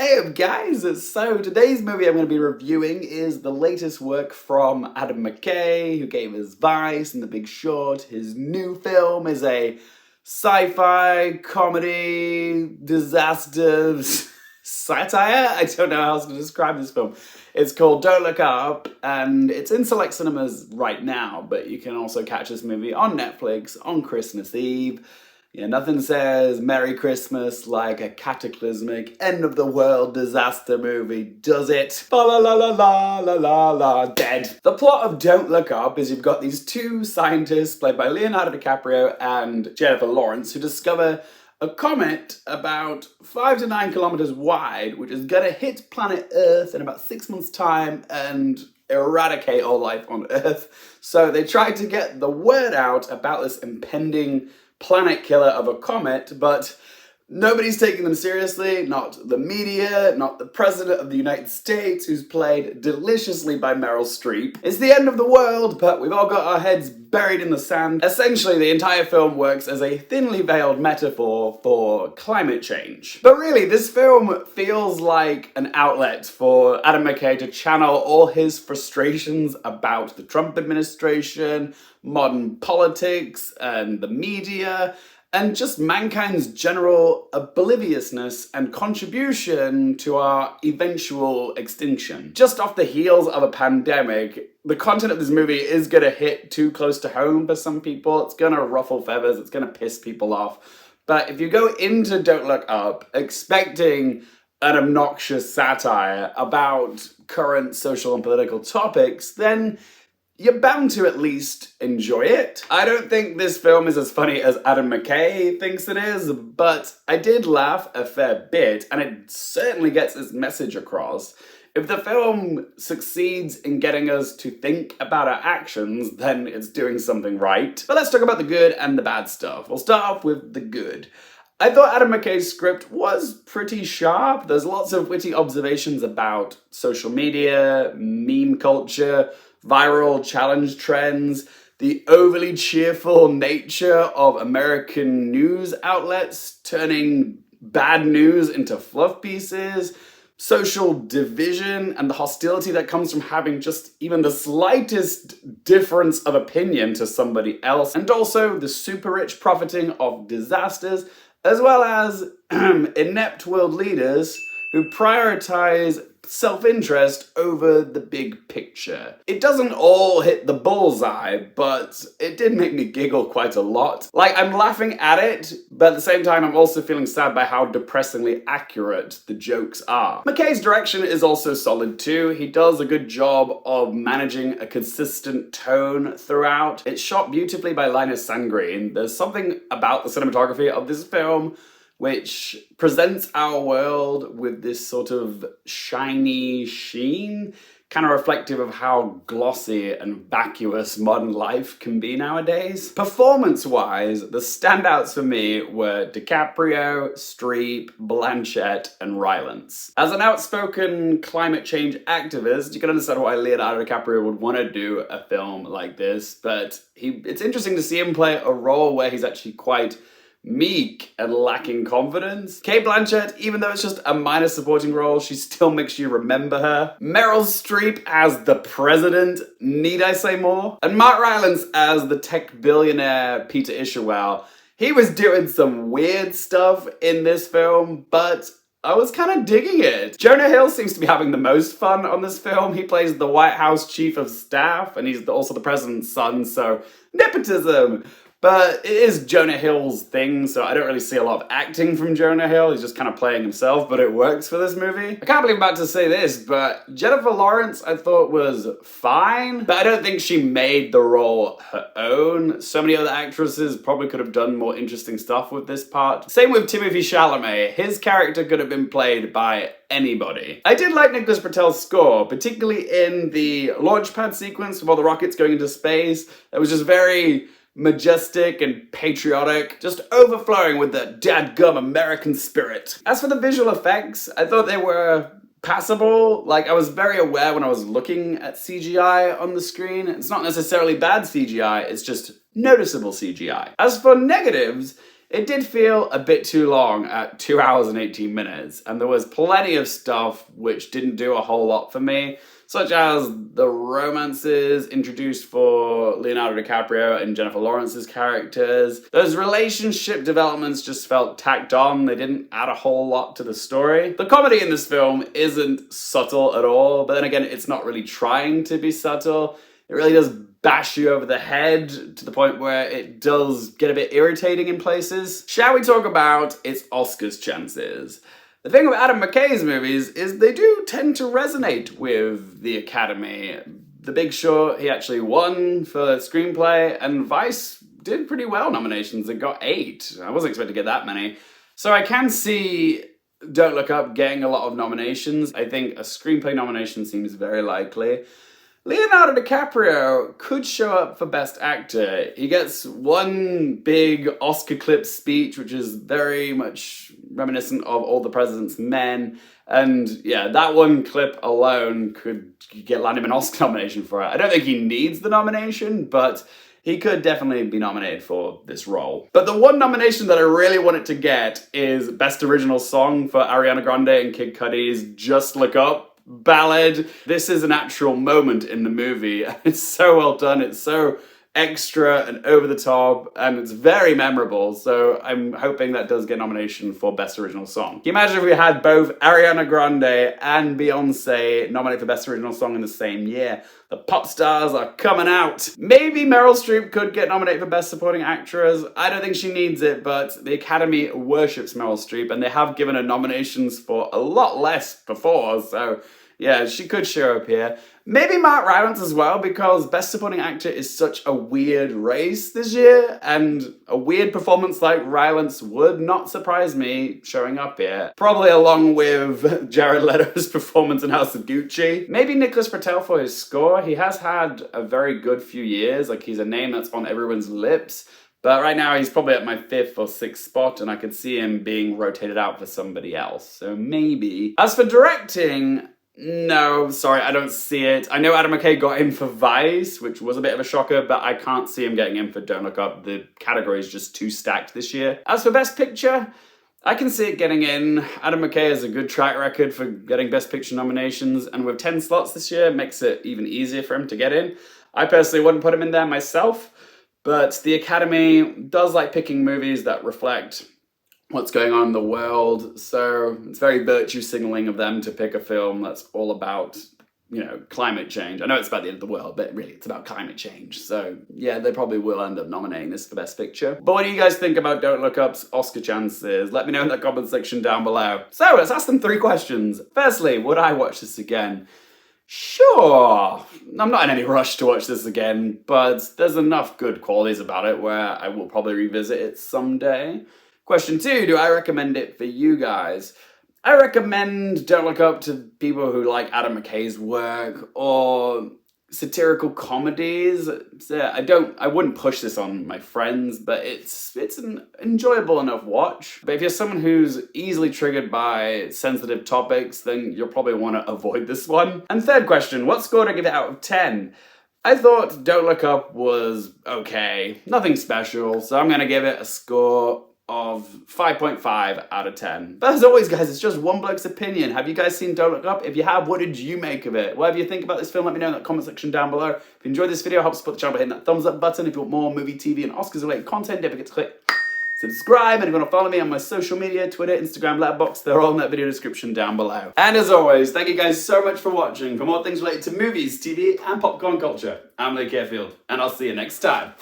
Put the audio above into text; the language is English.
Hey up guys, so today's movie I'm going to be reviewing is the latest work from Adam McKay, who gave us Vice and The Big Short. His new film is a sci-fi, comedy, disaster, satire? I don't know how else to describe this film. It's called Don't Look Up, and it's in select cinemas right now, but you can also catch this movie on Netflix on Christmas Eve. Yeah, nothing says Merry Christmas like a cataclysmic end-of-the-world disaster movie, does it? La la la la la la la, dead. The plot of Don't Look Up is you've got these two scientists, played by Leonardo DiCaprio and Jennifer Lawrence, who discover a comet about 5 to 9 kilometers wide, which is gonna hit planet Earth in about 6 months' time and eradicate all life on Earth. So they try to get the word out about this impending planet killer of a comet, but nobody's taking them seriously, not the media, not the President of the United States, who's played deliciously by Meryl Streep. It's the end of the world, but we've all got our heads buried in the sand. Essentially, the entire film works as a thinly veiled metaphor for climate change. But really, this film feels like an outlet for Adam McKay to channel all his frustrations about the Trump administration, modern politics, and the media, and just mankind's general obliviousness and contribution to our eventual extinction. Just off the heels of a pandemic, the content of this movie is gonna hit too close to home for some people. It's gonna ruffle feathers, it's gonna piss people off. But if you go into Don't Look Up expecting an obnoxious satire about current social and political topics, then you're bound to at least enjoy it. I don't think this film is as funny as Adam McKay thinks it is, but I did laugh a fair bit, and it certainly gets its message across. If the film succeeds in getting us to think about our actions, then it's doing something right. But let's talk about the good and the bad stuff. We'll start off with the good. I thought Adam McKay's script was pretty sharp. There's lots of witty observations about social media, meme culture, viral challenge trends, the overly cheerful nature of American news outlets turning bad news into fluff pieces, social division and the hostility that comes from having just even the slightest difference of opinion to somebody else, and also the super rich profiting of disasters, as well as inept world leaders who prioritize self-interest over the big picture. It doesn't all hit the bullseye, but it did make me giggle quite a lot. Like, I'm laughing at it, but at the same time I'm also feeling sad by how depressingly accurate the jokes are. McKay's direction is also solid too. He does a good job of managing a consistent tone throughout. It's shot beautifully by Linus Sandgreen. There's something about the cinematography of this film which presents our world with this sort of shiny sheen, kind of reflective of how glossy and vacuous modern life can be nowadays. Performance-wise, the standouts for me were DiCaprio, Streep, Blanchett, and Rylance. As an outspoken climate change activist, you can understand why Leonardo DiCaprio would want to do a film like this, but it's interesting to see him play a role where he's actually quite meek and lacking confidence. Cate Blanchett, even though it's just a minor supporting role, she still makes you remember her. Meryl Streep as the president, need I say more? And Mark Rylance as the tech billionaire Peter Isherwell. He was doing some weird stuff in this film, but I was kind of digging it. Jonah Hill seems to be having the most fun on this film. He plays the White House chief of staff, and he's also the president's son, so nepotism. But it is Jonah Hill's thing, so I don't really see a lot of acting from Jonah Hill. He's just kind of playing himself, but it works for this movie. I can't believe I'm about to say this, but Jennifer Lawrence I thought was fine, but I don't think she made the role her own. So many other actresses probably could have done more interesting stuff with this part. Same with Timothée Chalamet. His character could have been played by anybody. I did like Himesh Patel's score, particularly in the launch pad sequence with all the rockets going into space. It was just very majestic and patriotic, just overflowing with the dadgum American spirit. As for the visual effects, I thought they were passable. Like, I was very aware when I was looking at CGI on the screen. It's not necessarily bad CGI, it's just noticeable CGI. As for negatives, It did feel a bit too long at 2 hours and 18 minutes, and there was plenty of stuff which didn't do a whole lot for me, such as the romances introduced for Leonardo DiCaprio and Jennifer Lawrence's characters. Those relationship developments just felt tacked on. They didn't add a whole lot to the story. The comedy in this film isn't subtle at all, but then again, it's not really trying to be subtle. It really does bash you over the head to the point where it does get a bit irritating in places. Shall we talk about its Oscars chances? The thing with Adam McKay's movies is they do tend to resonate with the Academy. The Big Short, he actually won for screenplay, and Vice did pretty well nominations. It got 8. I wasn't expecting to get that many. So I can see Don't Look Up getting a lot of nominations. I think a screenplay nomination seems very likely. Leonardo DiCaprio could show up for Best Actor. He gets one big Oscar-clipped speech, which is very much reminiscent of All the President's Men. And yeah, that one clip alone could land him an Oscar nomination for it. I don't think he needs the nomination, but he could definitely be nominated for this role. But the one nomination that I really wanted to get is Best Original Song for Ariana Grande and Kid Cudi's Just Look Up ballad. This is an actual moment in the movie. It's so well done. It's so extra and over the top, and it's very memorable. So I'm hoping that does get nomination for Best Original Song. Can you imagine if we had both Ariana Grande and Beyonce nominated for Best Original Song in the same year? The pop stars are coming out. Maybe Meryl Streep could get nominated for Best Supporting Actress. I don't think she needs it, but the Academy worships Meryl Streep, and they have given her nominations for a lot less before, so yeah, she could show up here. Maybe Mark Rylance as well, because Best Supporting Actor is such a weird race this year, and a weird performance like Rylance would not surprise me showing up here. Probably along with Jared Leto's performance in House of Gucci. Maybe Nicholas Patel for his score. He has had a very good few years, like he's a name that's on everyone's lips. But right now he's probably at my 5th or 6th spot, and I could see him being rotated out for somebody else. So maybe. As for directing, no, sorry, I don't see it. I know Adam McKay got in for Vice, which was a bit of a shocker, but I can't see him getting in for Don't Look Up. The category is just too stacked this year. As for Best Picture, I can see it getting in. Adam McKay has a good track record for getting Best Picture nominations, and with 10 slots this year, it makes it even easier for him to get in. I personally wouldn't put him in there myself, but the Academy does like picking movies that reflect what's going on in the world, so it's very virtue signaling of them to pick a film that's all about, you know, climate change. I know it's about the end of the world, but really it's about climate change. So yeah, they probably will end up nominating this for Best Picture. But what do you guys think about Don't Look Up's Oscar chances? Let me know in the comment section down below. So let's ask them 3 questions. Firstly, would I watch this again? Sure, I'm not in any rush to watch this again, but there's enough good qualities about it where I will probably revisit it someday. Question 2, do I recommend it for you guys? I recommend Don't Look Up to people who like Adam McKay's work or satirical comedies. So I wouldn't push this on my friends, but it's an enjoyable enough watch. But if you're someone who's easily triggered by sensitive topics, then you'll probably want to avoid this one. And third question, what score do I give it out of 10? I thought Don't Look Up was okay, nothing special, so I'm gonna give it a score of 5.5 out of 10. But as always, guys, it's just one bloke's opinion. Have you guys seen Don't Look Up? If you have, what did you make of it? Whatever you think about this film, let me know in the comment section down below. If you enjoyed this video, help support the channel by hitting that thumbs up button. If you want more movie, TV, and Oscars-related content, don't forget to click subscribe. And if you want to follow me on my social media, Twitter, Instagram, Letterboxd, they're all in that video description down below. And as always, thank you guys so much for watching. For more things related to movies, TV, and popcorn culture, I'm Lee Carefield, and I'll see you next time.